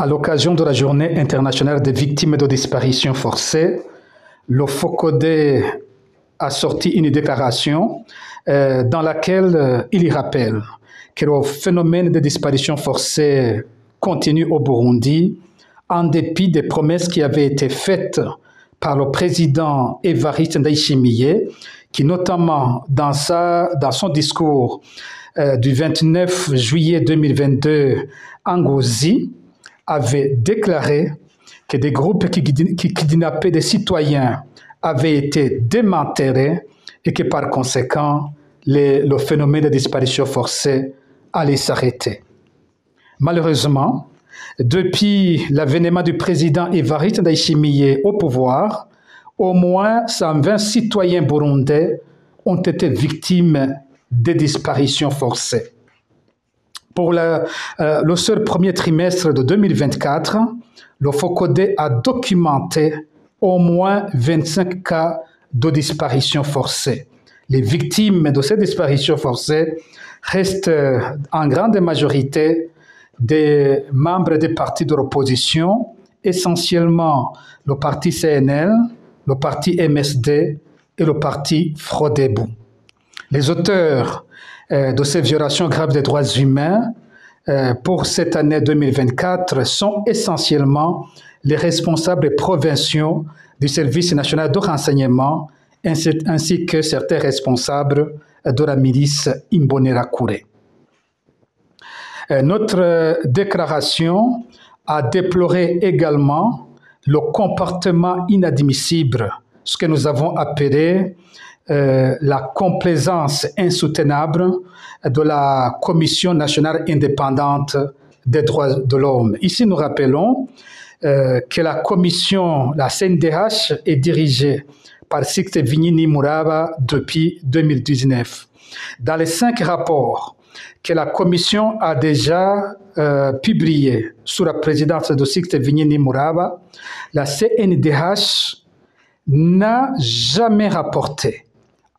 À l'occasion de la Journée internationale des victimes de disparition forcée, le FOCODE a sorti une déclaration dans laquelle il y rappelle que le phénomène de disparition forcée continue au Burundi en dépit des promesses qui avaient été faites par le président Evariste Ndayishimiye, qui notamment dans son discours du 29 juillet 2022 en Ngozi, avait déclaré que des groupes qui kidnappaient des citoyens avaient été démantelés et que par conséquent, le phénomène de disparition forcée allait s'arrêter. Malheureusement, depuis l'avènement du président Evariste Ndayishimiye au pouvoir, au moins 120 citoyens burundais ont été victimes de disparitions forcées. Pour le seul premier trimestre de 2024, le FOCODE a documenté au moins 25 cas de disparition forcée. Les victimes de ces disparitions forcées restent en grande majorité des membres des partis de l'opposition, essentiellement le parti CNL, le parti MSD et le parti Frodebu. Les auteurs de ces violations graves des droits humains pour cette année 2024 sont essentiellement les responsables provinciaux du service national de renseignement ainsi que certains responsables de la milice Imbonerakure. Notre déclaration a déploré également le comportement inadmissible, ce que nous avons appelé la complaisance insoutenable de la Commission nationale indépendante des droits de l'homme. Ici, nous rappelons que la commission, la CNDH, est dirigée par Sixte Vinyini Muraba depuis 2019. Dans les 5 rapports que la commission a déjà publiés sous la présidence de Sixte Vinyini Muraba, la CNDH n'a jamais rapporté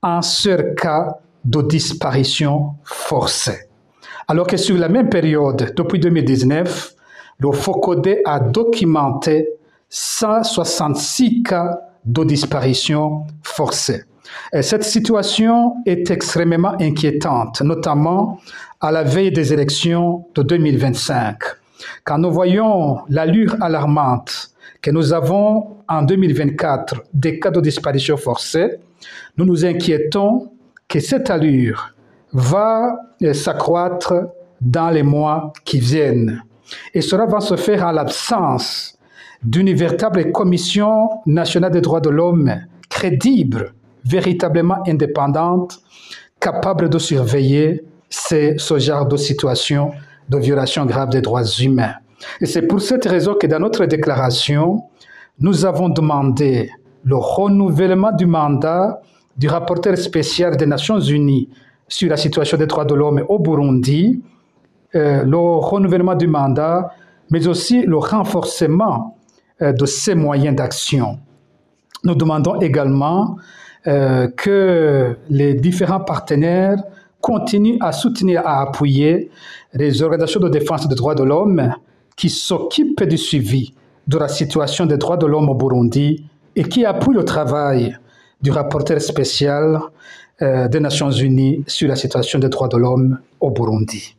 un seul cas de disparition forcée. Alors que sur la même période, depuis 2019, le FOCODE a documenté 166 cas de disparition forcée. Et cette situation est extrêmement inquiétante, notamment à la veille des élections de 2025. Quand nous voyons l'allure alarmante que nous avons en 2024 des cas de disparition forcée, nous nous inquiétons que cette allure va s'accroître dans les mois qui viennent. Et cela va se faire en l'absence d'une véritable commission nationale des droits de l'homme crédible, véritablement indépendante, capable de surveiller ce genre de situation de violation grave des droits humains. Et c'est pour cette raison que dans notre déclaration, nous avons demandé le renouvellement du mandat du rapporteur spécial des Nations Unies sur la situation des droits de l'homme au Burundi, le renouvellement du mandat, mais aussi le renforcement de ses moyens d'action. Nous demandons également que les différents partenaires continuent à soutenir, à appuyer les organisations de défense des droits de l'homme qui s'occupent du suivi de la situation des droits de l'homme au Burundi et qui appuient le travail du rapporteur spécial des Nations Unies sur la situation des droits de l'homme au Burundi.